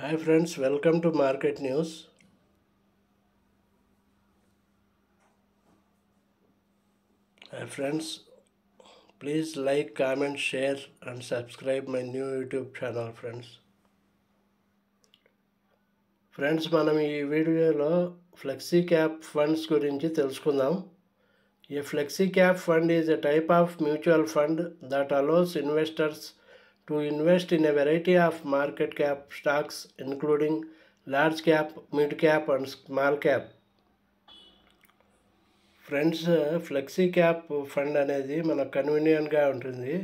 Hi friends, welcome to Market News. Hi friends, please like, comment, share and subscribe my new YouTube channel friends. Friends మనం ఈ వీడియోలో flexi cap funds గురించి తెలుసుకుందాం. A flexi cap fund is a type of mutual fund that allows investors to invest in a variety of market cap stocks including large cap, mid cap and small cap. Friends, flexi cap fund అనేది మనకు కన్వీనియంట్గా ఉంటుంది.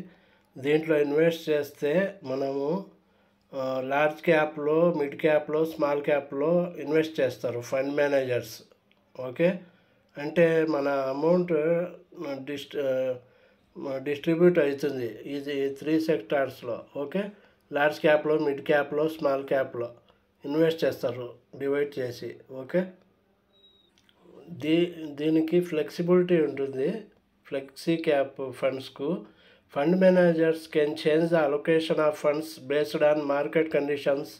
దీంట్లో invest చేస్తే మనము large క్యాప్లో, mid క్యాప్లో, small క్యాప్లో ఇన్వెస్ట్ చేస్తారు ఫండ్ మేనేజర్స్. ఓకే, అంటే మన అమౌంట్ డిస్ట్రిబ్యూట్ అవుతుంది ఇది 3 సెక్టార్స్లో. ఓకే, లార్జ్ క్యాప్లో, మిడ్ క్యాప్లో, స్మాల్ క్యాప్లో ఇన్వెస్ట్ చేస్తారు డివైడ్ చేసి. ఓకే, దీనికి ఫ్లెక్సిబిలిటీ ఉంటుంది. ఫ్లెక్సీ క్యాప్ ఫండ్స్కు fund managers can change the allocation of funds based on market conditions,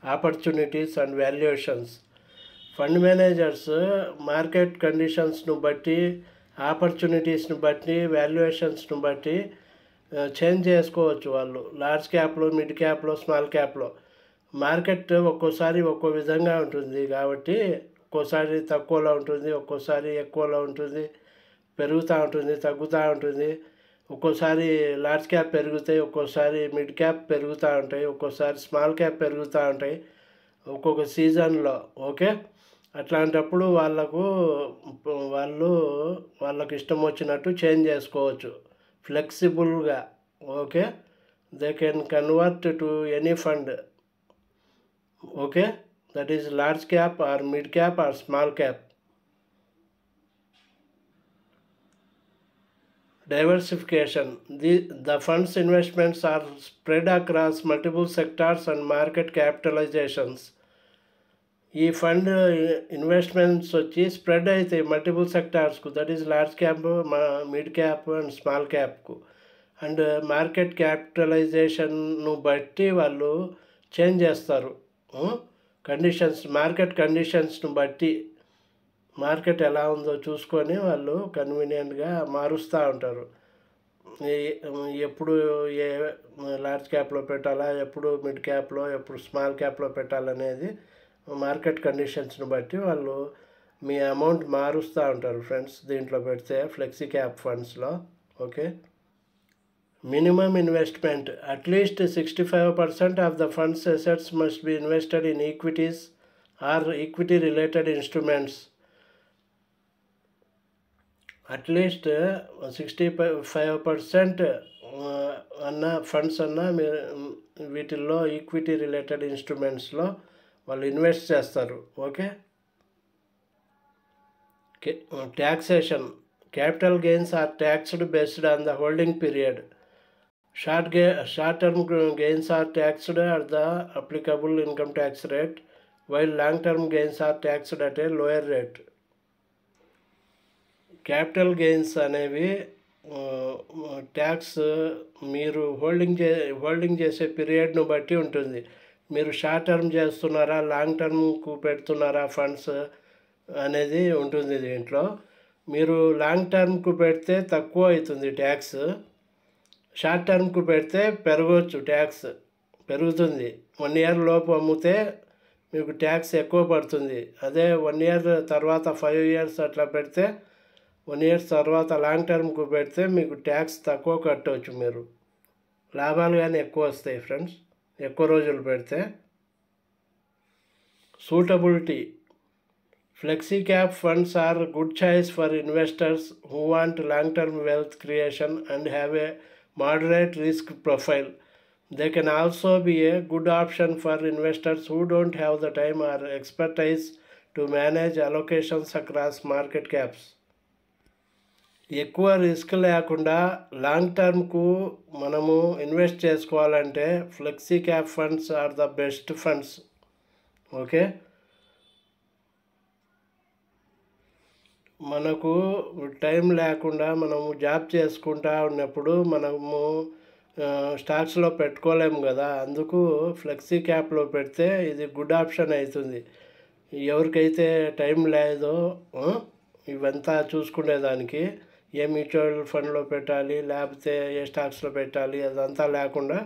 opportunities and valuations. Fund managers market కండిషన్స్ను బట్టి, ఆపర్చునిటీస్ను బట్టి, వాల్యుయేషన్స్ను బట్టి చేంజ్ చేసుకోవచ్చు. వాళ్ళు లార్జ్ క్యాప్లో, మిడ్ క్యాప్లో, స్మాల్ క్యాప్లో మార్కెట్ ఒక్కోసారి ఒక్కో విధంగా ఉంటుంది కాబట్టి ఒక్కోసారి తక్కువలో ఉంటుంది, ఒక్కోసారి ఎక్కువలో ఉంటుంది, పెరుగుతూ ఉంటుంది, తగ్గుతూ ఉంటుంది. ఒక్కోసారి లార్జ్ క్యాప్ పెరుగుతాయి, ఒక్కోసారి మిడ్ క్యాప్ పెరుగుతూ ఉంటాయి, ఒక్కోసారి స్మాల్ క్యాప్ పెరుగుతూ ఉంటాయి ఒక్కొక్క సీజన్లో. ఓకే, అట్లాంటప్పుడు వాళ్ళకి ఇష్టం వచ్చినట్టు చేంజ్ చేసుకోవచ్చు ఫ్లెక్సిబుల్గా. Okay, they can convert to any fund. Okay, that is large cap or mid cap or small cap. Diversification. The fund's investments are spread across multiple sectors and market capitalizations. ఈ fund investments వచ్చి spread అవుతాయి multiple సెక్టార్స్కు, that is large cap, mid cap and small క్యాప్కు. And market క్యాపిటలైజేషన్ను బట్టి వాళ్ళు change చేస్తారు. Conditions, market కండిషన్స్ను బట్టి మార్కెట్ ఎలా ఉందో చూసుకొని వాళ్ళు కన్వీనియంట్గా మారుస్తూ ఉంటారు. ఎప్పుడు ఏ లార్జ్ క్యాప్లో పెట్టాలా, ఎప్పుడు మిడ్ క్యాప్లో, ఎప్పుడు స్మాల్ క్యాప్లో పెట్టాలనేది మార్కెట్ కండిషన్స్ను బట్టి వాళ్ళు మీ అమౌంట్ మారుస్తూ ఉంటారు ఫ్రెండ్స్ దీంట్లో పెడితే ఫ్లెక్సీ క్యాప్ ఫండ్స్లో. Okay, minimum investment. At least 65% of the fund's assets must be invested in equities or equity related instruments. At least 65% అన్న ఫండ్స్ అన్న వీటిల్లో ఈక్విటీ రిలేటెడ్ ఇన్స్ట్రుమెంట్స్లో వాళ్ళు ఇన్వెస్ట్ చేస్తారు. Okay, taxation. Capital gains are taxed based on the holding period. Short-term gains are taxed at the applicable income tax rate, while long-term gains are taxed at a lower rate. Capital gains అనేవి tax మీరు holding చేసే పీరియడ్ను బట్టి ఉంటుంది. మీరు short term చేస్తున్నారా, long టర్మ్కు పెడుతున్నారా funds అనేది ఉంటుంది దీంట్లో. మీరు లాంగ్ టర్మ్కు పెడితే తక్కువ అవుతుంది ట్యాక్స్, షార్ట్ టర్మ్కు పెడితే పెరగవచ్చు, ట్యాక్స్ పెరుగుతుంది. 1 year లోపు అమ్మితే మీకు ట్యాక్స్ ఎక్కువ పడుతుంది. అదే 1 year తర్వాత 5 years అట్లా పెడితే 1 year తర్వాత లాంగ్ టర్మ్కు పెడితే మీకు ట్యాక్స్ తక్కువ కట్టవచ్చు. మీరు లాభాలు కానీ ఎక్కువ వస్తాయి ఫ్రెండ్స్ ఎక్కువ రోజులు పెడితే. Suitability. Flexi cap funds are a good choice for investors who want long-term wealth creation and have a moderate risk profile. They can also be a good option for investors who don't have the time or expertise to manage allocations across market caps. ఎక్కువ risk లేకుండా long టర్మ్కు మనము invest చేసుకోవాలంటే flexi cap funds are the best funds. Okay, మనకు time లేకుండా మనము job చేసుకుంటూ ఉన్నప్పుడు మనము స్టాక్స్లో పెట్టుకోలేము కదా, అందుకు ఫ్లెక్సీ క్యాప్లో పెడితే ఇది గుడ్ ఆప్షన్ అవుతుంది. ఎవరికైతే టైం లేదో ఇవంతా చూసుకునేదానికి, ఏ మ్యూచువల్ ఫండ్లో పెట్టాలి లేకపోతే ఏ స్టాక్స్లో పెట్టాలి అదంతా లేకుండా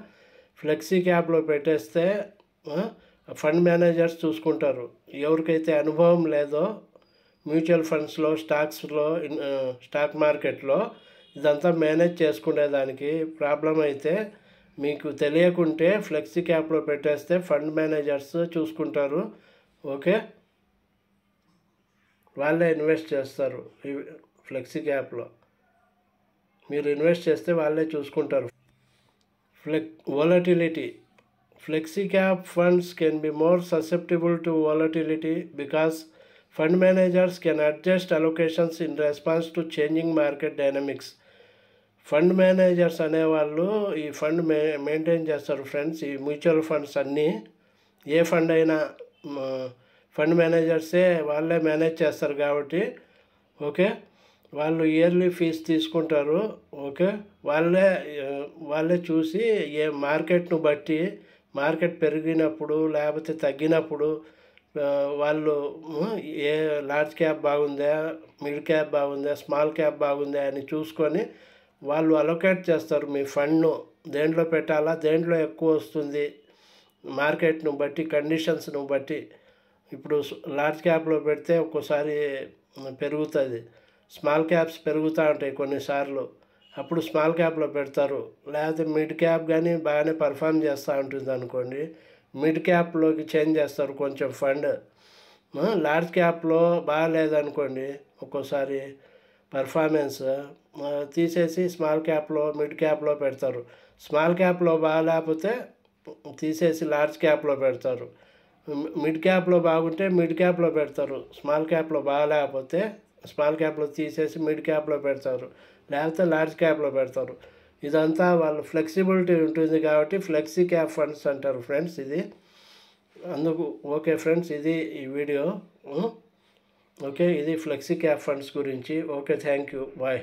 ఫ్లెక్సీ క్యాప్లో పెట్టేస్తే ఫండ్ మేనేజర్స్ చూసుకుంటారు. ఎవరికైతే అనుభవం లేదో మ్యూచువల్ ఫండ్స్లో, స్టాక్స్లో, స్టాక్ మార్కెట్లో ఇదంతా మేనేజ్ చేసుకునేదానికి ప్రాబ్లం అయితే మీకు తెలియకుంటే ఫ్లెక్సీ క్యాప్లో పెట్టేస్తే ఫండ్ మేనేజర్స్ చూసుకుంటారు. ఓకే, వాళ్ళే ఇన్వెస్ట్ చేస్తారు. ఈ ఫ్లెక్సీ క్యాప్లో మీరు ఇన్వెస్ట్ చేస్తే వాళ్ళే చూసుకుంటారు. Volatility. Flexi cap funds can be more susceptible to volatility because fund managers can adjust allocations in response to changing market dynamics. Fund managers అనేవాళ్ళు ఈ ఫండ్ మెయింటైన్ చేస్తారు ఫ్రెండ్స్. ఈ మ్యూచువల్ ఫండ్స్ అన్నీ, ఏ fund అయినా fund మేనేజర్సే వాళ్ళే manage చేస్తారు కాబట్టి okay, వాళ్ళు ఇయర్లీ ఫీజ్ తీసుకుంటారు. ఓకే, వాళ్ళే చూసి ఏ మార్కెట్ను బట్టి, మార్కెట్ పెరిగినప్పుడు లేకపోతే తగ్గినప్పుడు వాళ్ళు ఏ లార్జ్ క్యాప్ బాగుందా, మిడ్ క్యాప్ బాగుందా, స్మాల్ క్యాప్ బాగుందా అని చూసుకొని వాళ్ళు అలొకేట్ చేస్తారు. మీ ఫండ్ను దేంట్లో పెట్టాలా, దేంట్లో ఎక్కువ వస్తుంది మార్కెట్ను బట్టి, కండిషన్స్ను బట్టి. ఇప్పుడు లార్జ్ క్యాప్లో పెడితే ఒక్కోసారి పెరుగుతుంది, స్మాల్ క్యాప్స్ పెరుగుతూ ఉంటాయి కొన్నిసార్లు, అప్పుడు స్మాల్ క్యాప్లో పెడతారు. లేకపోతే మిడ్ క్యాప్ కానీ బాగానే పర్ఫామ్ చేస్తూ ఉంటుంది అనుకోండి, మిడ్ క్యాప్లోకి చేంజ్ చేస్తారు కొంచెం ఫండ్. లార్జ్ క్యాప్లో బాగాలేదనుకోండి ఒక్కోసారి పర్ఫార్మెన్స్, తీసేసి స్మాల్ క్యాప్లో, మిడ్ క్యాప్లో పెడతారు. స్మాల్ క్యాప్లో బాగాలేకపోతే తీసేసి లార్జ్ క్యాప్లో పెడతారు. మిడ్ క్యాప్లో బాగుంటే మిడ్ క్యాప్లో పెడతారు. స్మాల్ క్యాప్లో బాగాలేకపోతే స్మాల్ క్యాప్లో తీసేసి మిడ్ క్యాప్లో పెడతారు, లేకపోతే లార్జ్ క్యాప్లో పెడతారు. ఇదంతా వాళ్ళు ఫ్లెక్సిబిలిటీ ఉంటుంది కాబట్టి ఫ్లెక్సీ క్యాప్ ఫండ్స్ అంటారు ఫ్రెండ్స్. ఇది అందుకు ఓకే ఫ్రెండ్స్, ఇది ఈ వీడియో. ఓకే, ఇది ఫ్లెక్సీ క్యాప్ ఫండ్స్ గురించి. Okay, thank you, bye.